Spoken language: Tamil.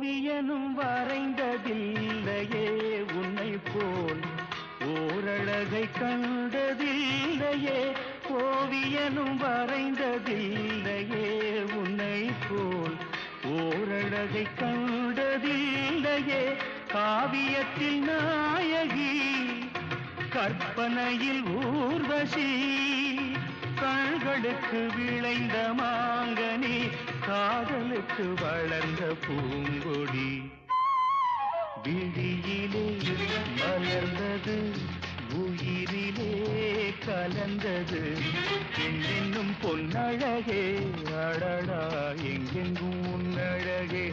ஓவியனும் வரைந்ததில்லையே உன்னை போல் ஓரழகை கண்டதில்லையே. ஓவியனும் வரைந்ததில்லையே உன்னை போல் ஓரழகை கண்டதில்லையே. காவியத்தில் நாயகி கற்பனையில் ஊர்வசி கண்களுக்கு விளைந்த மாங்கனி காதலுக்கு வளர்ந்த பூங்கொடி. விழியிலே மலர்ந்தது உயிரிலே கலந்தது என்னும் பொன்னழகே. அடடா எங்கெங்கும் உன்னழகே.